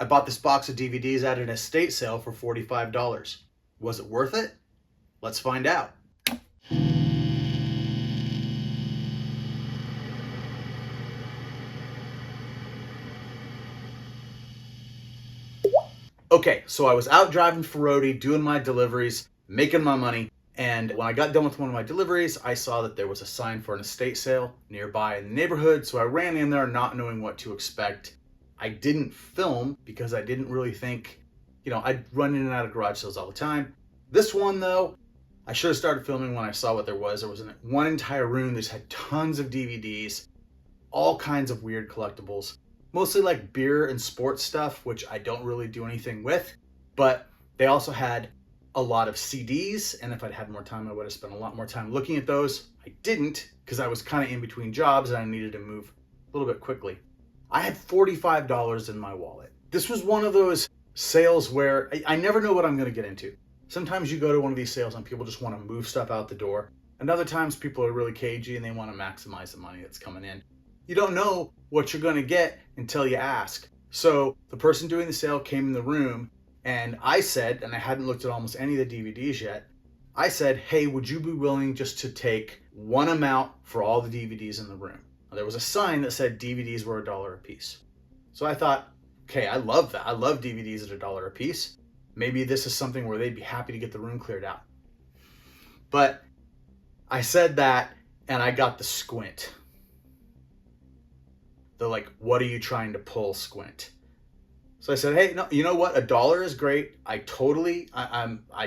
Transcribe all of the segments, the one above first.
I bought this box of DVDs at an estate sale for $45. Was it worth it? Let's find out. Okay, so I was out driving for roadie, doing my deliveries, making my money, and when I got done with one of my deliveries, I saw that there was a sign for an estate sale nearby in the neighborhood, so I ran in there not knowing what to expect. I didn't film because I didn't really think, I'd run in and out of garage sales all the time. This one though, I should have started filming when I saw what there was. There was one entire room that had tons of DVDs, all kinds of weird collectibles, mostly like beer and sports stuff, which I don't really do anything with, but they also had a lot of CDs, and if I'd had more time, I would have spent a lot more time looking at those. I didn't, because I was kind of in between jobs and I needed to move a little bit quickly. I had $45 in my wallet. This was one of those sales where I never know what I'm going to get into. Sometimes you go to one of these sales and people just want to move stuff out the door, and other times people are really cagey and they want to maximize the money that's coming in. You don't know what you're going to get until you ask. So the person doing the sale came in the room, and I said, and I hadn't looked at almost any of the DVDs yet, I said, hey, would you be willing just to take one amount for all the DVDs in the room? Now, there was a sign that said DVDs were $1 a piece. So I thought, okay, I love that. I love DVDs at $1 a piece. Maybe this is something where they'd be happy to get the room cleared out. But I said that, and I got the squint. The like, what are you trying to pull squint? So I said, hey, no, you know what? $1 is great. I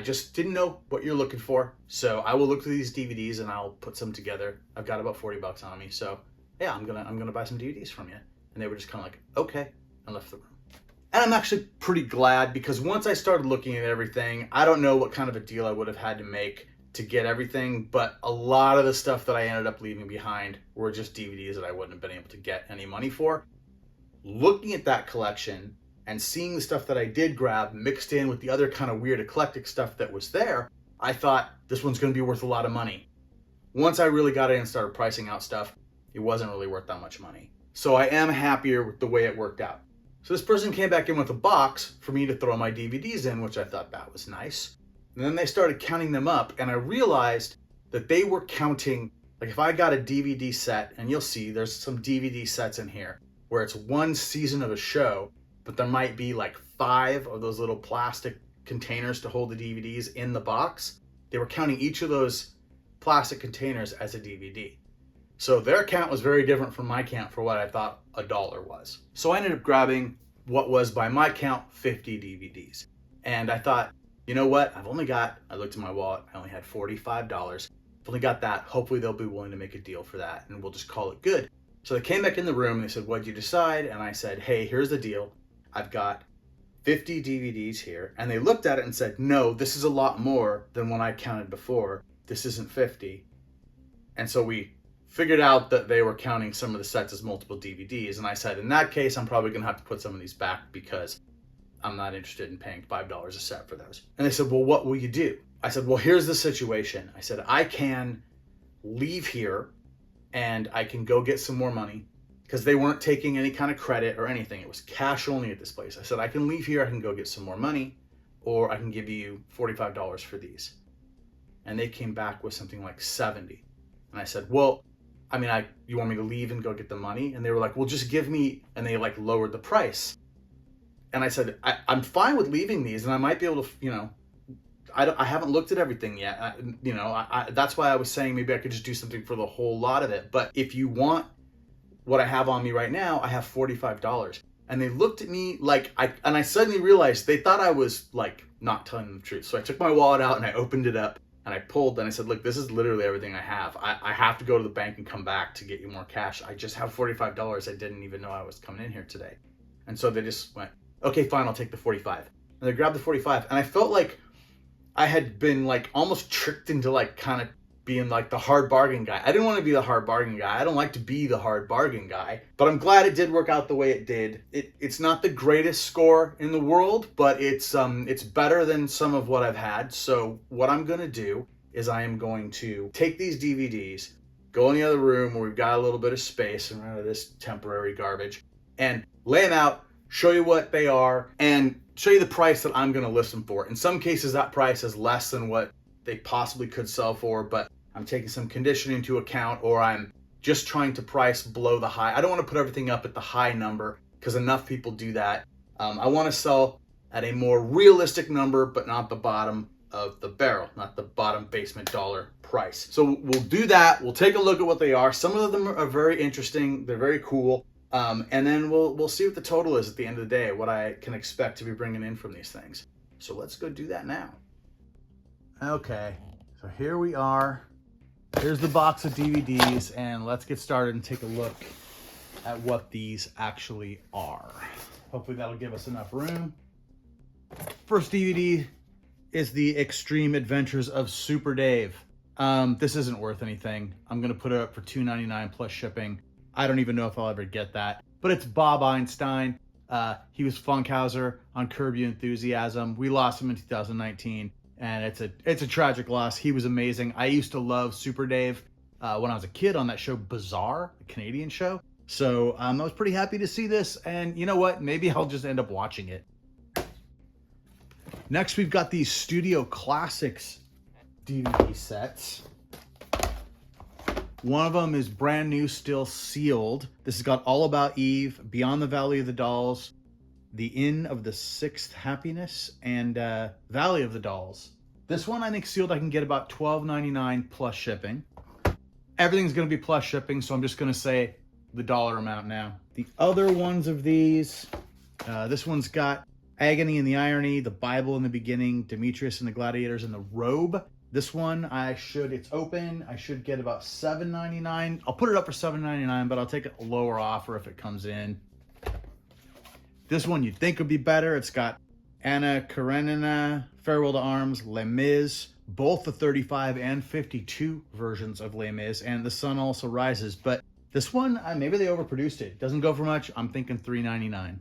just didn't know what you're looking for. So I will look through these DVDs and I'll put some together. I've got about $40 on me. So yeah, I'm gonna buy some DVDs from you. And they were just kind of like, okay, and left the room. And I'm actually pretty glad, because once I started looking at everything, I don't know what kind of a deal I would have had to make to get everything, but a lot of the stuff that I ended up leaving behind were just DVDs that I wouldn't have been able to get any money for. Looking at that collection and seeing the stuff that I did grab mixed in with the other kind of weird eclectic stuff that was there, I thought this one's going to be worth a lot of money. Once I really got in and started pricing out stuff, it wasn't really worth that much money. So I am happier with the way it worked out. So this person came back in with a box for me to throw my DVDs in, which I thought that was nice. And then they started counting them up, and I realized that they were counting, like if I got a DVD set, and you'll see there's some DVD sets in here where it's one season of a show, but there might be like 5 of those little plastic containers to hold the DVDs in the box. They were counting each of those plastic containers as a DVD. So their count was very different from my count for what I thought $1 was. So I ended up grabbing what was, by my count, 50 DVDs. And I thought, you know what? I looked at my wallet, I only had $45. I've only got that. Hopefully they'll be willing to make a deal for that, and we'll just call it good. So they came back in the room and they said, what'd you decide? And I said, hey, here's the deal. I've got 50 DVDs here. And they looked at it and said, no, this is a lot more than when I counted before. This isn't 50. And so we figured out that they were counting some of the sets as multiple DVDs. And I said, in that case, I'm probably gonna have to put some of these back because I'm not interested in paying $5 a set for those. And they said, well, what will you do? I said, well, here's the situation. I said, I can leave here and I can go get some more money, because they weren't taking any kind of credit or anything. It was cash only at this place. I said, I can leave here, I can go get some more money, or I can give you $45 for these. And they came back with something like 70. And I said, well, you want me to leave and go get the money? And they were like, well, just give me, and they like lowered the price. And I said, I'm fine with leaving these, and I might be able to, I haven't looked at everything yet. That's why I was saying maybe I could just do something for the whole lot of it. But if you want what I have on me right now, I have $45. And they looked at me like, I suddenly realized they thought I was like not telling them the truth. So I took my wallet out and I opened it up and I pulled, and I said, look, this is literally everything I have. I have to go to the bank and come back to get you more cash. I just have $45. I didn't even know I was coming in here today. And so they just went, okay, fine, I'll take the 45. And they grabbed the 45. And I felt like I had been like almost tricked into like kind of being like the hard bargain guy. I didn't want to be the hard bargain guy. I don't like to be the hard bargain guy, but I'm glad it did work out the way it did. It's not the greatest score in the world, but it's better than some of what I've had. So what I'm going to do is I am going to take these DVDs, go in the other room where we've got a little bit of space and run out of this temporary garbage, and lay them out, show you what they are, and show you the price that I'm gonna list them for. In some cases, that price is less than what they possibly could sell for, but I'm taking some condition into account, or I'm just trying to price below the high. I don't wanna put everything up at the high number because enough people do that. I wanna sell at a more realistic number, but not the bottom of the barrel, not the bottom basement dollar price. So we'll do that. We'll take a look at what they are. Some of them are very interesting. They're very cool. And then we'll see what the total is at the end of the day, what I can expect to be bringing in from these things. So let's go do that now. Okay, so here we are. Here's the box of DVDs, and let's get started and take a look at what these actually are. Hopefully that'll give us enough room. First DVD is the Extreme Adventures of Super Dave. This isn't worth anything. I'm gonna put it up for $2.99 plus shipping. I don't even know if I'll ever get that, but it's Bob Einstein. He was Funkhauser on Curb Your Enthusiasm. We lost him in 2019, and it's a tragic loss. He was amazing. I used to love Super Dave when I was a kid on that show Bizarre, the Canadian show. So I was pretty happy to see this, and you know what? Maybe I'll just end up watching it. Next, we've got these Studio Classics DVD sets. One of them is brand new, still sealed. This has got All About Eve, Beyond the Valley of the Dolls, The Inn of the Sixth Happiness, and Valley of the Dolls. This one, I think sealed, I can get about $12.99 plus shipping. Everything's going to be plus shipping, so I'm just going to say the dollar amount now. The other ones of these, this one's got Agony and the Irony, The Bible in the Beginning, Demetrius and the Gladiators, and The Robe. This one, it's open. I should get about $7.99. I'll put it up for $7.99, but I'll take a lower offer if it comes in. This one you'd think would be better. It's got Anna Karenina, Farewell to Arms, Les Mis, both the 35 and 52 versions of Les Mis, and The Sun Also Rises. But this one, maybe they overproduced it. Doesn't go for much. I'm thinking $3.99.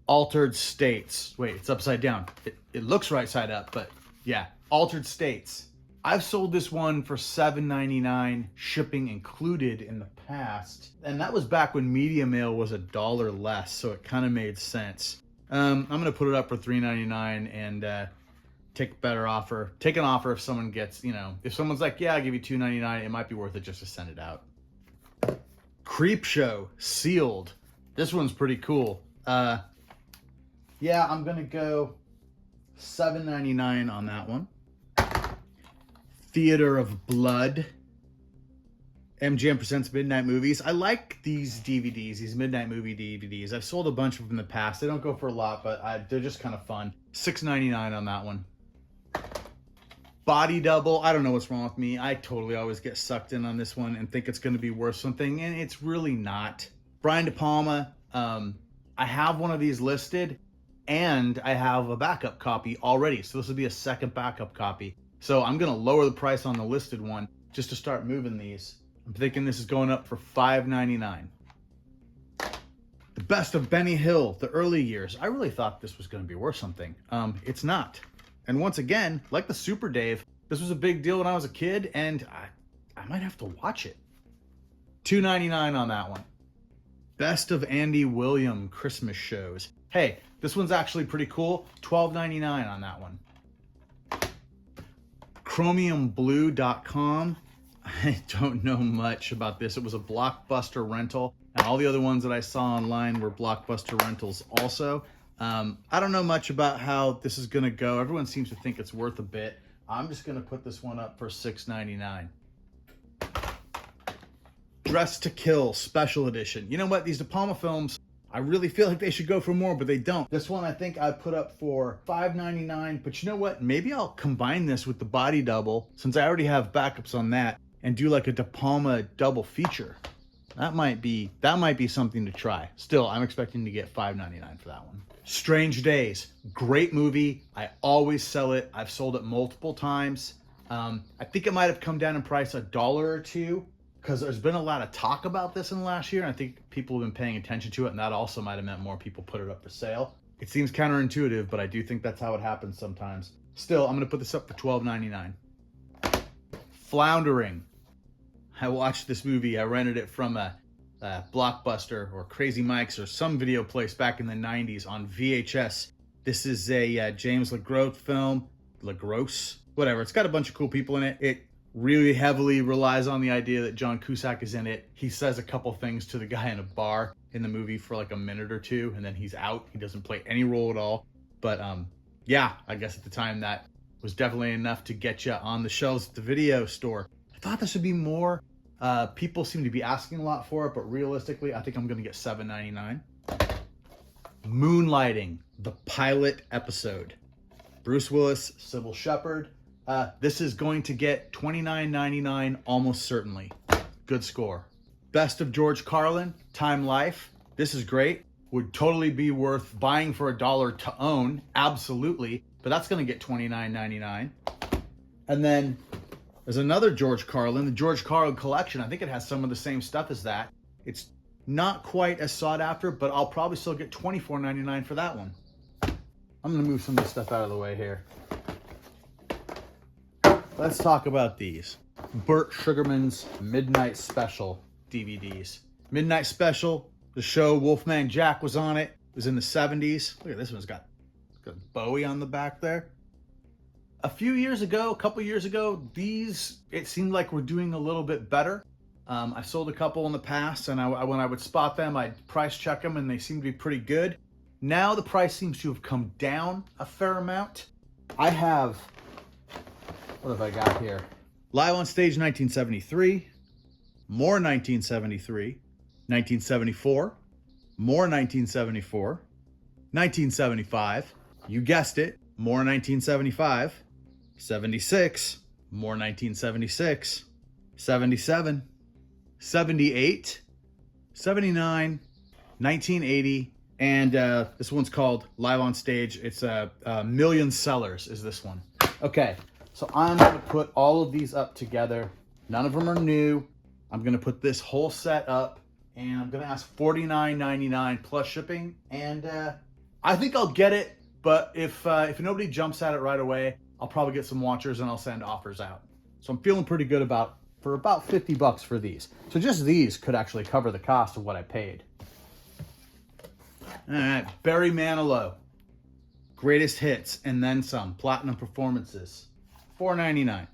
Altered States. Wait, it's upside down. It looks right side up, but yeah. Altered States. I've sold this one for $7.99, shipping included in the past. And that was back when media mail was $1 less, so it kind of made sense. I'm going to put it up for $3.99 and take a better offer. Take an offer if someone gets, if someone's like, yeah, I'll give you $2.99, it might be worth it just to send it out. Creep Show, sealed. This one's pretty cool. Yeah, I'm going to go $7.99 on that one. Theater of Blood. MGM Presents Midnight Movies. I like these DVDs, these midnight movie DVDs. I've sold a bunch of them in the past. They don't go for a lot, but they're just kind of fun. $6.99 on that one. Body Double. I don't know what's wrong with me. I totally always get sucked in on this one and think it's going to be worth something, and it's really not. Brian De Palma. I have one of these listed, and I have a backup copy already. So this will be a second backup copy. So I'm going to lower the price on the listed one just to start moving these. I'm thinking this is going up for $5.99. The Best of Benny Hill, the early years. I really thought this was going to be worth something. It's not. And once again, like the Super Dave, this was a big deal when I was a kid, and I might have to watch it. $2.99 on that one. Best of Andy William Christmas shows. Hey, this one's actually pretty cool. $12.99 on that one. ChromiumBlue.com. I don't know much about this. It was a Blockbuster rental, and all the other ones that I saw online were Blockbuster rentals also. I don't know much about how this is going to go. Everyone seems to think it's worth a bit. I'm just going to put this one up for $6.99. Dress to Kill Special Edition. You know what? These De Palma films, I really feel like they should go for more, but they don't. This one I think I'd put up for $5.99, but you know what? Maybe I'll combine this with the Body Double, since I already have backups on that, and do like a De Palma double feature. That might be something to try. Still, I'm expecting to get $5.99 for that one. Strange Days. Great movie. I always sell it. I've sold it multiple times. I think it might have come down in price $1 or $2, because there's been a lot of talk about this in the last year, and I think people have been paying attention to it, and that also might have meant more people put it up for sale. It seems counterintuitive, but I do think that's how it happens sometimes. Still, I'm going to put this up for $12.99. Floundering. I watched this movie. I rented it from a Blockbuster or Crazy Mike's or some video place back in the 90s on VHS. This is a James LaGrosse film. LaGrosse? Whatever. It's got a bunch of cool people in it. It really heavily relies on the idea that John Cusack is in it. He says a couple things to the guy in a bar in the movie for like a minute or two, and then he's out. He doesn't play any role at all. But yeah, I guess at the time that was definitely enough to get you on the shelves at the video store. I thought this would be more. People seem to be asking a lot for it, but realistically, I think I'm going to get $7.99. Moonlighting, the pilot episode. Bruce Willis, Sybil Shepherd. This is going to get $29.99 almost certainly. Good score. Best of George Carlin, Time Life. This is great. Would totally be worth buying for $1 to own. Absolutely. But that's going to get $29.99. And then there's another George Carlin, the George Carlin collection. I think it has some of the same stuff as that. It's not quite as sought after, but I'll probably still get $24.99 for that one. I'm going to move some of this stuff out of the way here. Let's talk about these. Burt Sugarman's Midnight Special DVDs. Midnight Special, the show Wolfman Jack was on it. It was in the 70s. Look at this one's got Bowie on the back there. A few years ago, a couple years ago, these, it seemed like we're doing a little bit better. I sold a couple in the past, and when I would spot them, I'd price check them, and they seemed to be pretty good. Now the price seems to have come down a fair amount. I have, what have I got here? Live on Stage 1973, more 1973, 1974, more 1974, 1975, you guessed it, more 1975, 76, more 1976, 77, 78, 79, 1980, and this one's called Live on Stage. It's a Million Sellers is this one. Okay, so I'm going to put all of these up together. None of them are new. I'm going to put this whole set up, and I'm going to ask $49.99 plus shipping, and I think I'll get it, but if nobody jumps at it right away, I'll probably get some watchers and I'll send offers out. So I'm feeling pretty good for about 50 bucks for these. So just these could actually cover the cost of what I paid. All right, Barry Manilow, Greatest Hits and Then Some, Platinum Performances, $4.99.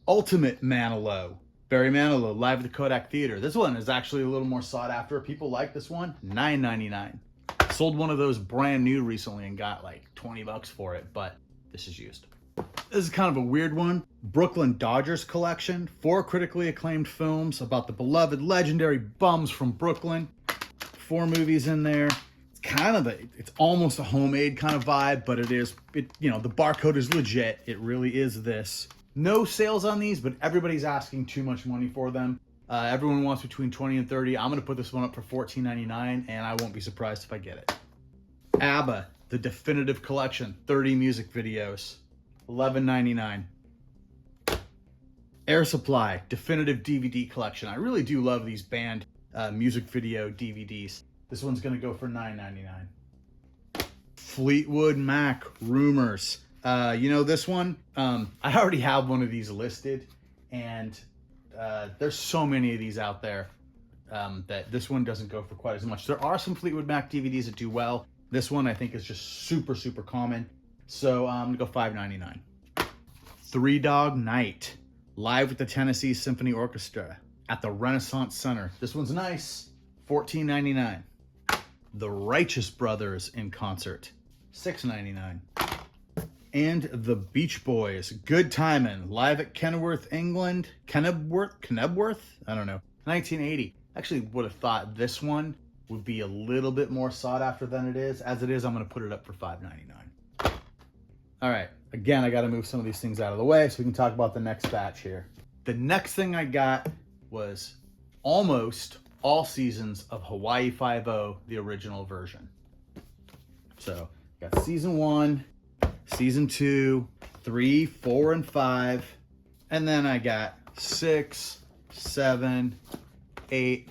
Ultimate Manilow, Barry Manilow, live at the Kodak Theater. This one is actually a little more sought after. People like this one, $9.99. Sold one of those brand new recently and got like 20 bucks for it, but this is used. This is kind of a weird one. Brooklyn Dodgers collection, 4 critically acclaimed films about the beloved legendary bums from Brooklyn. 4 movies in there. It's kind of it's almost a homemade kind of vibe, but you know, the barcode is legit. It really is this. No sales on these, but everybody's asking too much money for them. Everyone wants between 20 and 30. I'm going to put this one up for $14.99, and I won't be surprised if I get it. ABBA, the Definitive Collection, 30 music videos, $11.99. Air Supply, Definitive DVD Collection. I really do love these band music video DVDs. This one's going to go for $9.99. Fleetwood Mac, Rumors. You know this one? I already have one of these listed, and there's so many of these out there that this one doesn't go for quite as much. There are some Fleetwood Mac DVDs that do well. This one I think is just super, super common. So I'm gonna go $5.99. Three Dog Night, live with the Tennessee Symphony Orchestra at the Renaissance Center. This one's nice, $14.99. The Righteous Brothers in concert, $6.99. And the Beach Boys, Good Timin', live at Kenilworth, England. Kenilworth? I don't know. 1980. Actually would have thought this one would be a little bit more sought after than it is. As it is, I'm going to put it up for $5.99. All right. Again, I got to move some of these things out of the way so we can talk about the next batch here. The next thing I got was almost all seasons of Hawaii Five-0, the original version. So, got season 1, season 2, 3, 4, and 5. And then I got 6, 7, 8,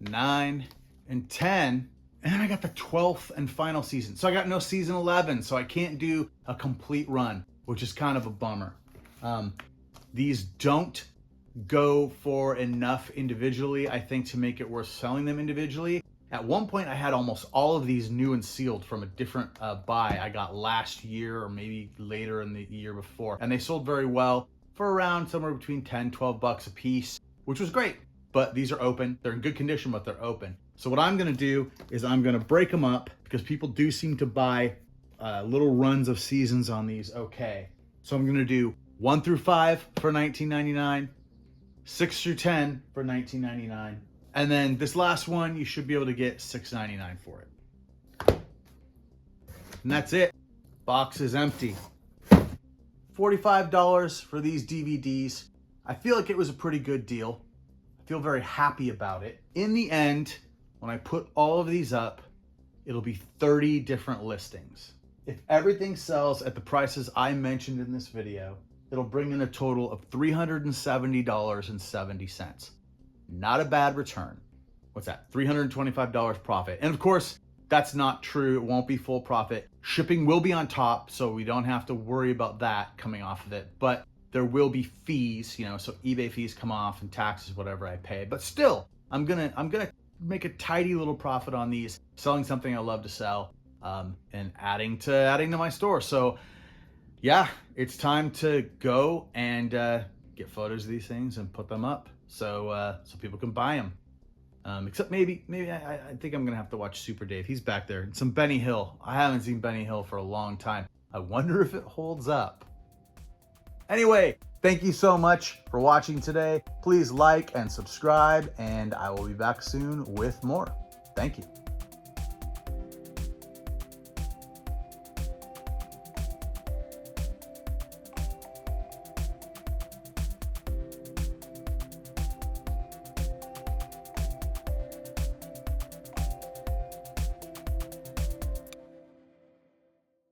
9, and 10. And then I got the 12th and final season. So I got no season 11, so I can't do a complete run, which is kind of a bummer. These don't go for enough individually, I think, to make it worth selling them individually. At one point, I had almost all of these new and sealed from a different buy I got last year or maybe later in the year before. And they sold very well for around somewhere between 10, 12 bucks a piece, which was great. But these are open. They're in good condition, but they're open. So what I'm gonna do is I'm gonna break them up because people do seem to buy little runs of seasons on these. Okay, so I'm gonna do 1 through 5 for $19.99, 6 through 10 for $19.99, and then this last one you should be able to get $6.99 for it. And that's it. Box is empty. $45 for these DVDs. I feel like it was a pretty good deal. I feel very happy about it. In the end, when I put all of these up, it'll be 30 different listings. If everything sells at the prices I mentioned in this video, it'll bring in a total of $370.70. Not a bad return. What's that? $325 profit. And of course, that's not true. It won't be full profit. Shipping will be on top, so we don't have to worry about that coming off of it. But there will be fees, so eBay fees come off and taxes, whatever I pay. But still, I'm gonna make a tidy little profit on these, selling something I love to sell, and adding to my store. So yeah, it's time to go and get photos of these things and put them up so people can buy them. Except maybe I think I'm gonna have to watch Super Dave. He's back there. Some Benny Hill. I haven't seen Benny Hill for a long time. I wonder if it holds up. Anyway, thank you so much for watching today. Please like and subscribe, and I will be back soon with more. Thank you.